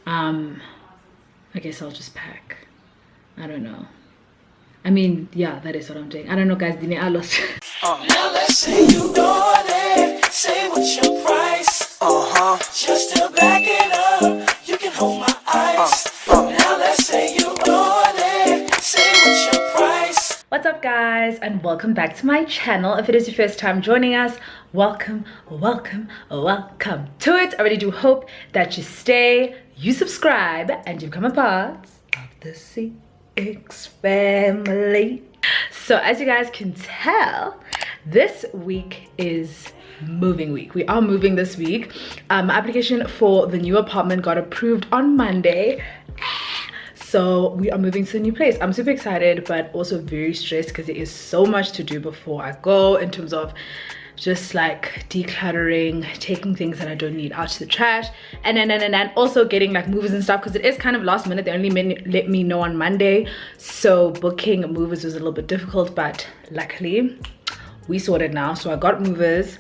I guess I'll just pack. I don't know. I mean, yeah, that is what I'm doing. I don't know, guys. Dine I lost. Now let's say you got it. Say what's your price. Just to back it up, you can hold my eyes. Now let's say you got it. Say what's your price. What's up, guys, and welcome back to my channel. If it is your first time joining us, welcome to it. I really do hope that you stay, you subscribe, and you become a part of the ZeeX family. So as you guys can tell, this week is moving week. We are moving this week. My application for the new apartment got approved on Monday. So we are moving to the new place. I'm super excited, but also very stressed because there is so much to do before I go, in terms of just like decluttering, taking things that I don't need out to the trash, and then also getting like movers and stuff, because it is kind of last minute. They only let me know on Monday, so booking movers was a little bit difficult, but luckily we sorted now. So I got movers.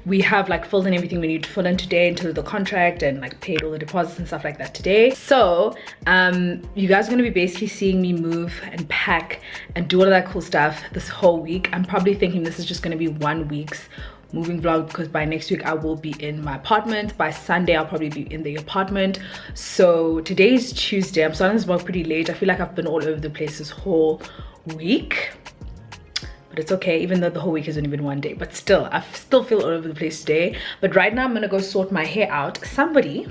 We have like filled in everything we need to fill in today into the contract, and like paid all the deposits and stuff like that today. So you guys are going to be basically seeing me move and pack and do all of that cool stuff this whole week. I'm probably thinking this is just going to be 1 week's moving vlog, because by next week I will be in my apartment. By Sunday I'll probably be in the apartment. So today's Tuesday. I'm starting this vlog pretty late. I feel like I've been all over the place this whole week. It's okay, even though the whole week has only been 1 day, but still I still feel all over the place today. But right now I'm gonna go sort my hair out. Somebody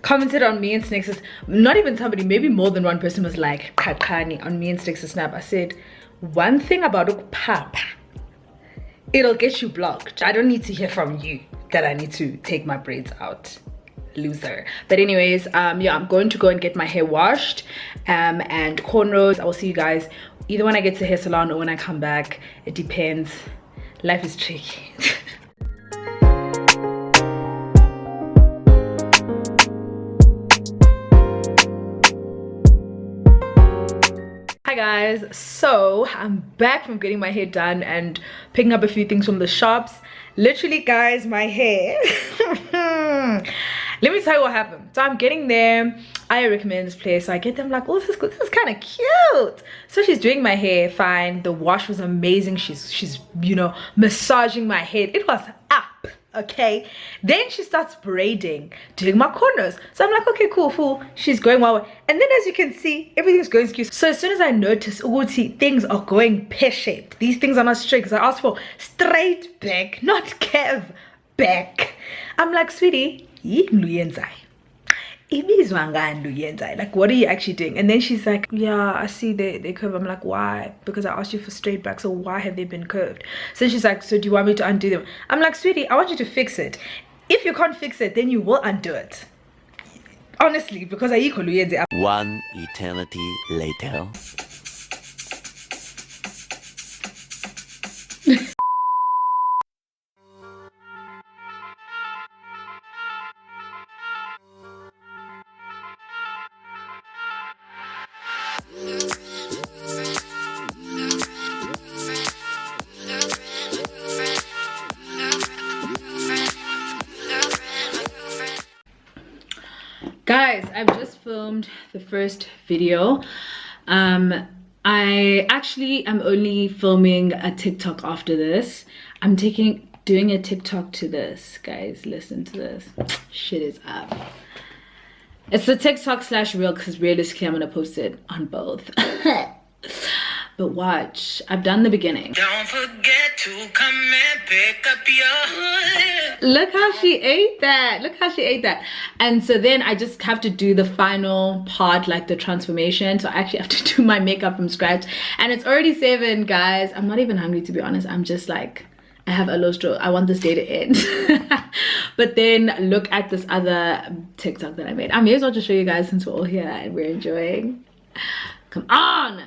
commented on me and Snakes', not even somebody, maybe more than one person was like Kakani on me and Snakes' snap. I said, one thing about papa, it'll get you blocked. I don't need to hear from you that I need to take my braids out. Loser. But anyways, yeah, I'm going to go and get my hair washed and cornrows. I will see you guys either when I get to the hair salon or when I come back. It depends. Life is tricky. Hi guys, so I'm back from getting my hair done and picking up a few things from the shops. Literally, guys, my hair let me tell you what happened. So I'm getting there. I recommend this place. So I get them like, oh, this is good. This is kind of cute. So she's doing my hair fine. The wash was amazing. She's you know, massaging my head. It was up, okay? Then she starts braiding, doing my corners. So I'm like, okay, cool. She's going well. And then as you can see, everything's going skew. So as soon as I notice, oh, see, things are going pear-shaped. These things are not straight, because I asked for straight back, not curve back. I'm like, sweetie, like, what are you actually doing? And then she's like, yeah, I see they curve. I'm like, why? Because I asked you for straight back, so why have they been curved? So she's like, so do you want me to undo them? I'm like, sweetie, I want you to fix it. If you can't fix it, then you will undo it, honestly, because I equal. One eternity later. Guys, I've just filmed the first video. I actually am only filming a TikTok after this. I'm doing a TikTok to this. Guys, listen to this. Shit is up. It's the TikTok / reel, because realistically I'm gonna post it on both. But watch, I've done the beginning. Don't forget to come and pick up your hood. Look how she ate that. Look how she ate that. And so then I just have to do the final part, like the transformation. So I actually have to do my makeup from scratch. And it's already 7, guys. I'm not even hungry, to be honest. I'm just like, I have a low stroke. I want this day to end. But then look at this other TikTok that I made. I may as well just show you guys, since we're all here and we're enjoying. Come on.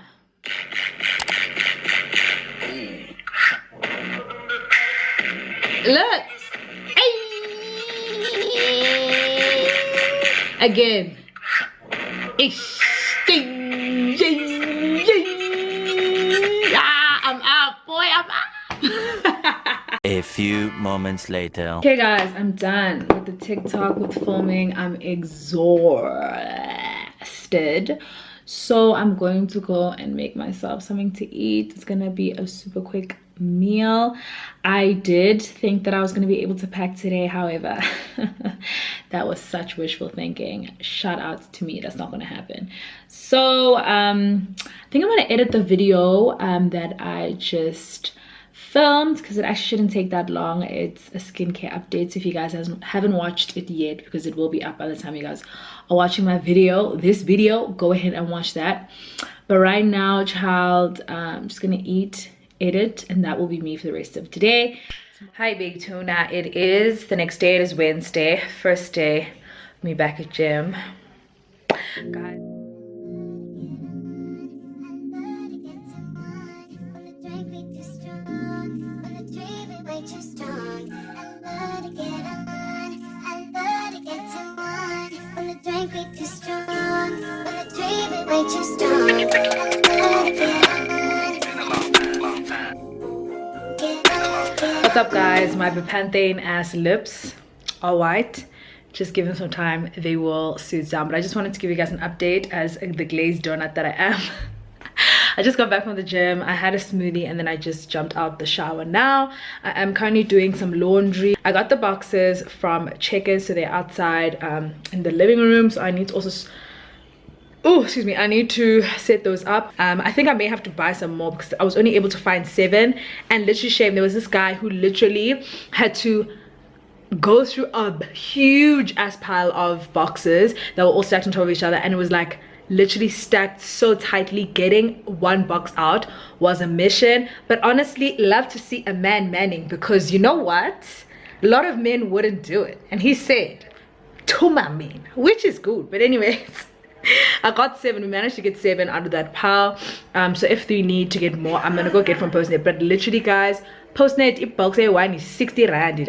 Look. Hey. Again. I'm out, boy. I'm out. A A few moments later. Okay guys, I'm done with the TikTok with filming. I'm exhausted. So I'm going to go and make myself something to eat. It's gonna be a super quick meal. I did think that I was gonna be able to pack today, however that was such wishful thinking. Shout out to me, that's not gonna happen. So I think I'm gonna edit the video that I just filmed, because it actually shouldn't take that long. It's a skincare update, so if you guys haven't watched it yet, because it will be up by the time you guys are watching this video, go ahead and watch that. But right now, child, I'm just gonna eat, edit, and that will be me for the rest of today. Hi big tuna, it is the next day. It is Wednesday, first day me back at gym, guys. What's up guys, my Bepanthen ass lips are white. Just give them some time, they will soothe down. But I just wanted to give you guys an update as the glazed donut that I am. I just got back from the gym, I had a smoothie, and then I just jumped out the shower. Now I am currently doing some laundry. I got the boxes from Checkers, so they're outside in the living room, so I need to also I need to set those up. I think I may have to buy some more because I was only able to find 7, and literally shame, there was this guy who literally had to go through a huge ass pile of boxes that were all stacked on top of each other, and it was like literally stacked so tightly. Getting one box out was a mission. But honestly, love to see a man manning, because you know what, a lot of men wouldn't do it, and he said to my men, which is good. But anyways, I got 7. We managed to get 7 out of that pile. So if we need to get more, I'm gonna go get from Postnet. But literally guys, Postnet box one is 60 rand.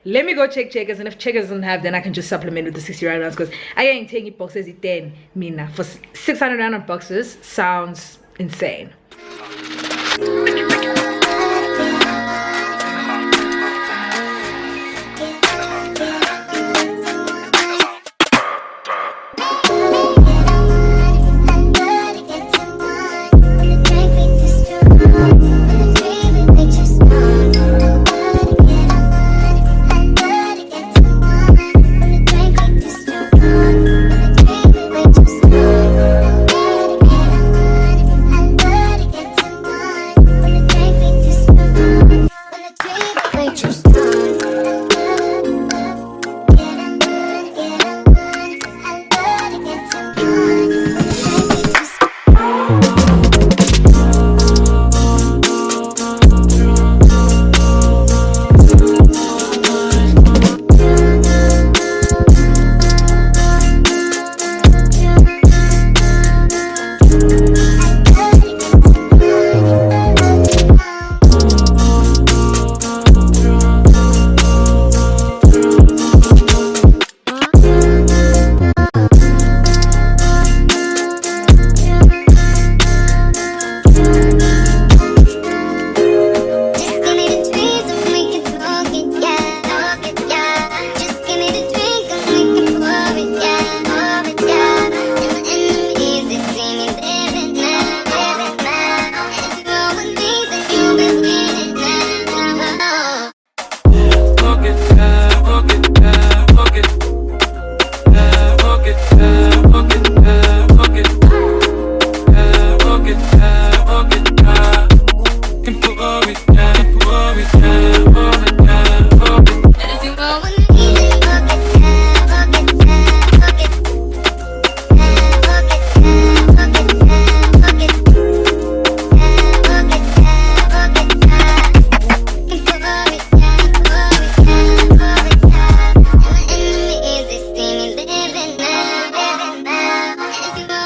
Let me go check Checkers, and if Checkers doesn't have, then I can just supplement with the 60 rand ones, because I ain't taking boxes at 10 mina for 600 rand on boxes. Sounds insane.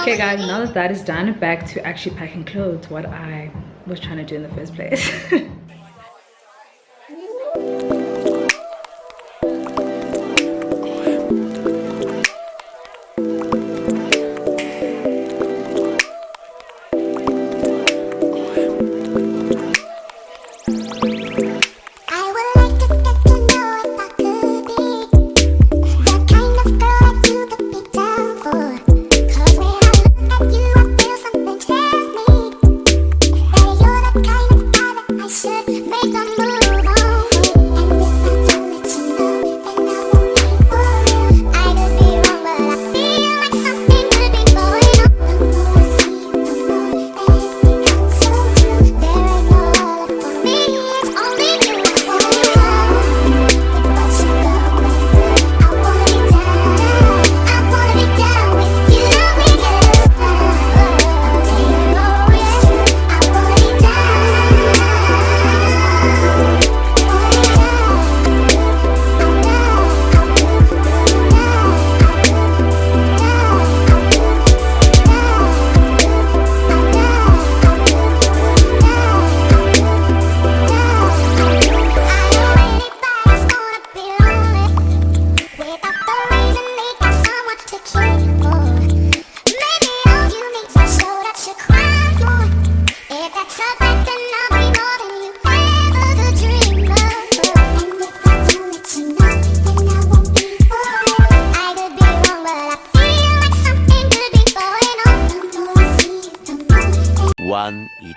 Okay guys, now that that is done, back to actually packing clothes, what I was trying to do in the first place.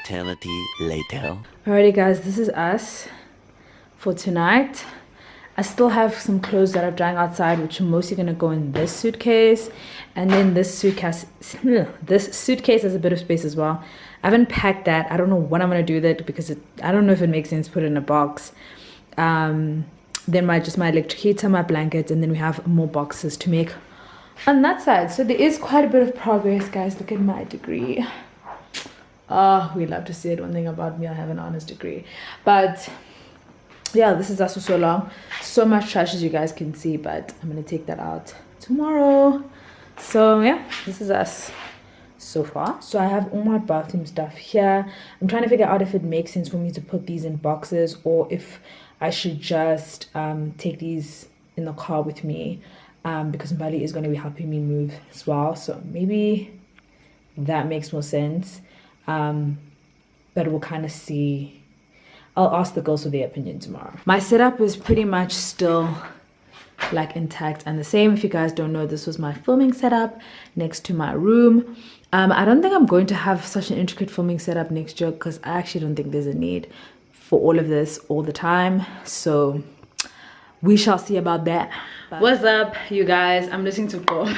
eternity later. Alrighty guys, this is us for tonight. I still have some clothes that are drying outside, which are mostly gonna go in this suitcase, and then this suitcase has a bit of space as well. I haven't packed that. I don't know what I'm gonna do with it because I don't know if it makes sense to put it in a box. Then my electric heater, my blankets, and then we have more boxes to make on that side. So there is quite a bit of progress, guys. Look at my degree. Oh, we love to see it. One thing about me, I have an honors degree. But yeah, this is us for so long. So much trash, as you guys can see, but I'm gonna take that out tomorrow. So yeah, this is us so far. So I have all my bathroom stuff here. I'm trying to figure out if it makes sense for me to put these in boxes or if I should just take these in the car with me, because Mbali is going to be helping me move as well. So maybe that makes more sense. But we'll kind of see. I'll ask the girls for their opinion tomorrow. My setup is pretty much still like intact and the same. If you guys don't know, this was my filming setup next to my room. I don't think I'm going to have such an intricate filming setup next year because I actually don't think there's a need for all of this all the time. So we shall see about that. What's up, you guys? I'm listening to Bob.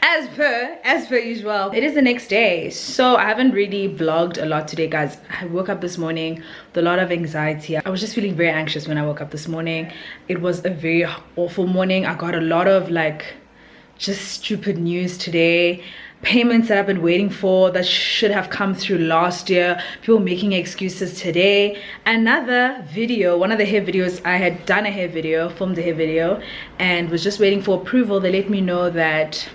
as per usual. It is the next day, so I haven't really vlogged a lot today, guys. I woke up this morning with a lot of anxiety. I was just feeling very anxious when I woke up this morning. It was a very awful morning. I got a lot of like just stupid news today. Payments that I've been waiting for that should have come through last year, people making excuses today. Another video, one of the hair videos, I had done a hair video, filmed a hair video, and was just waiting for approval. They let me know that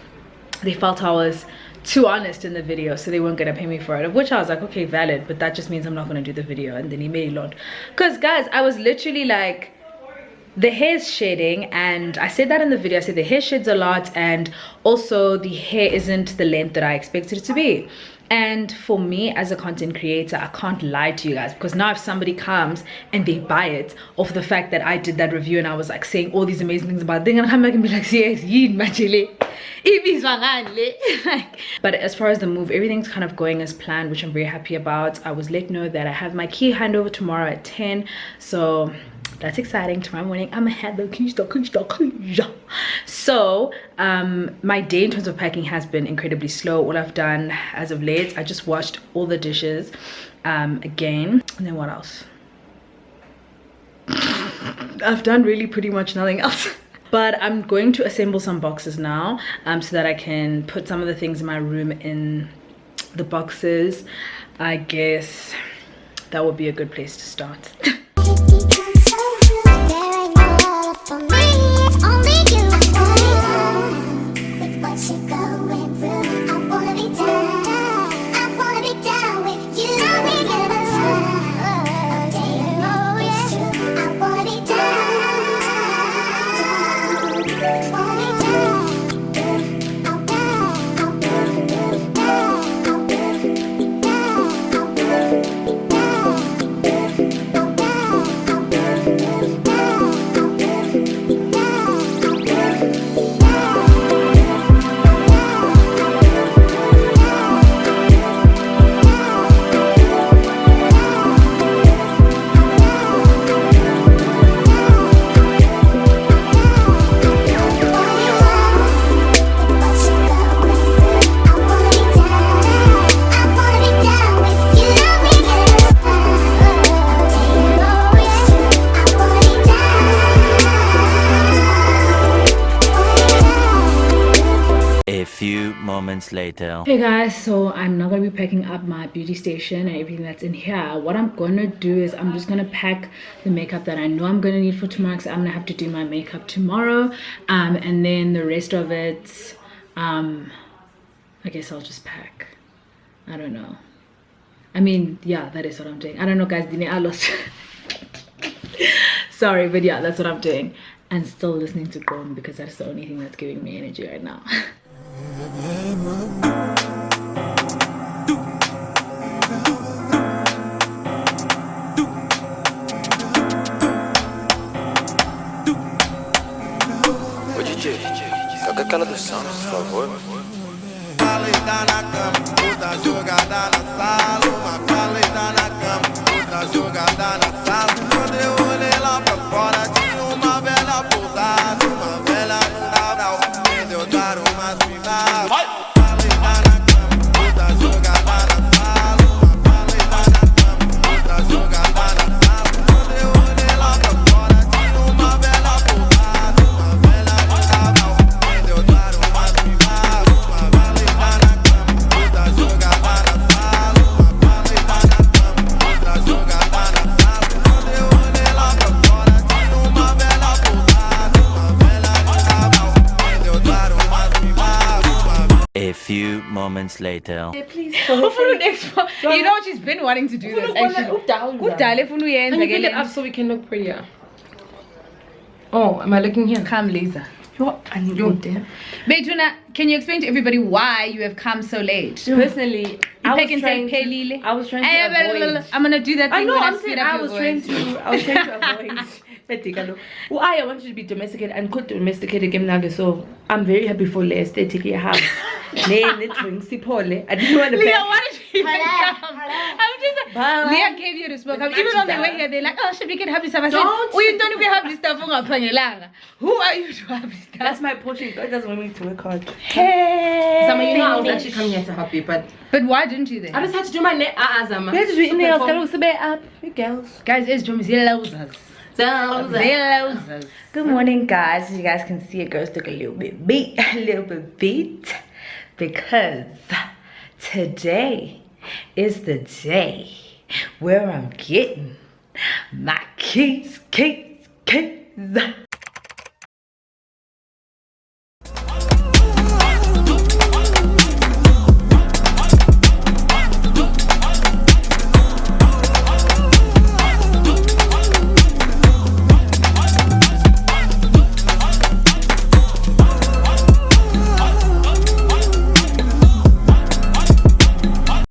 they felt I was too honest in the video, so they weren't gonna pay me for it, of which I was like, okay, valid, but that just means I'm not gonna do the video. And then he made it lot, because guys, I was literally like, the hair's shedding, and I said that in the video. I said the hair sheds a lot, and also the hair isn't the length that I expected it to be. And for me as a content creator, I can't lie to you guys, because now if somebody comes and they buy it off the fact that I did that review and I was like saying all these amazing things about it, they're gonna come back and be like, yes, but as far as the move, everything's kind of going as planned, which I'm very happy about. I was let know that I have my key handover tomorrow at 10, so that's exciting. Tomorrow morning I'm gonna have the keys. So my day in terms of packing has been incredibly slow. All I've done as of late, I just washed all the dishes again, and then what else? I've done really pretty much nothing else. But I'm going to assemble some boxes now, so that I can put some of the things in my room in the boxes. I guess that would be a good place to start. Moments later. Hey guys, so I'm not gonna be packing up my beauty station and everything that's in here. What I'm gonna do is I'm just gonna pack the makeup that I know I'm gonna need for tomorrow, because I'm gonna have to do my makeup tomorrow, and then the rest of it, I guess I'll just pack. I don't know. I mean, yeah, that is what I'm doing. I don't know, guys. I lost. Sorry, but yeah, that's what I'm doing. And still listening to Gom, because that's the only thing that's giving me energy right now. Oye, che, saca aquela do som, por favor. falei tá na cama, outra jogada na sala. Uma falei tá na cama, outra jogada na sala. Quando eu olhei lá pra fora, tinha uma velha pousada. Uma velha no Natal, me deu dar umas pisadas. Falei tá na cama, outra jogada na sala. Uma falei tá na cama, outra jogada na sala. Quando eu olhei lá pra fora, tinha uma velha pousada. Uma velha no Natal, me deu dar umas pisadas. Uma falei tá na cama, outra jogada na sala. Uma falei tá na cama, outra jogada na sala. Quando eu olhei lá pra fora, tinha uma velha pousada. Uma velha no Natal, me deu dar umas pisadas. A few moments later. Please. You know what, she's been wanting to do this actually. Kudala ifuna uyenza Can you ke build it le up so we can look prettier? Oh, am I looking here? Come Lisa. You're Bethuna, can you explain to everybody why you have come so late? Personally, I was trying to avoid. I'm gonna do that I thing know. when I I'm speed saying up I your was voice. trying to avoid. I wanted to be domesticated and could domesticate again now. So I'm very happy for the aesthetic you have. I didn't want to pay. Leah, why did you even come? I'm just like, Leah gave you the smoke. Even on the way here, they're like, oh, should we get happy stuff? I said, oh, you don't even have this stuff. Who are you to have this stuff? That's my portion. God doesn't want me to work hard. Hey. Sama, you know I was actually coming here to help you, but why didn't you then? I just had to do my net. Zama. We had to do in nails. Girls, up. You girls. Guys, it's Jomi Zilozas. Good morning, guys. As you guys can see, it goes look a little bit beat, because today is the day where I'm getting my keys.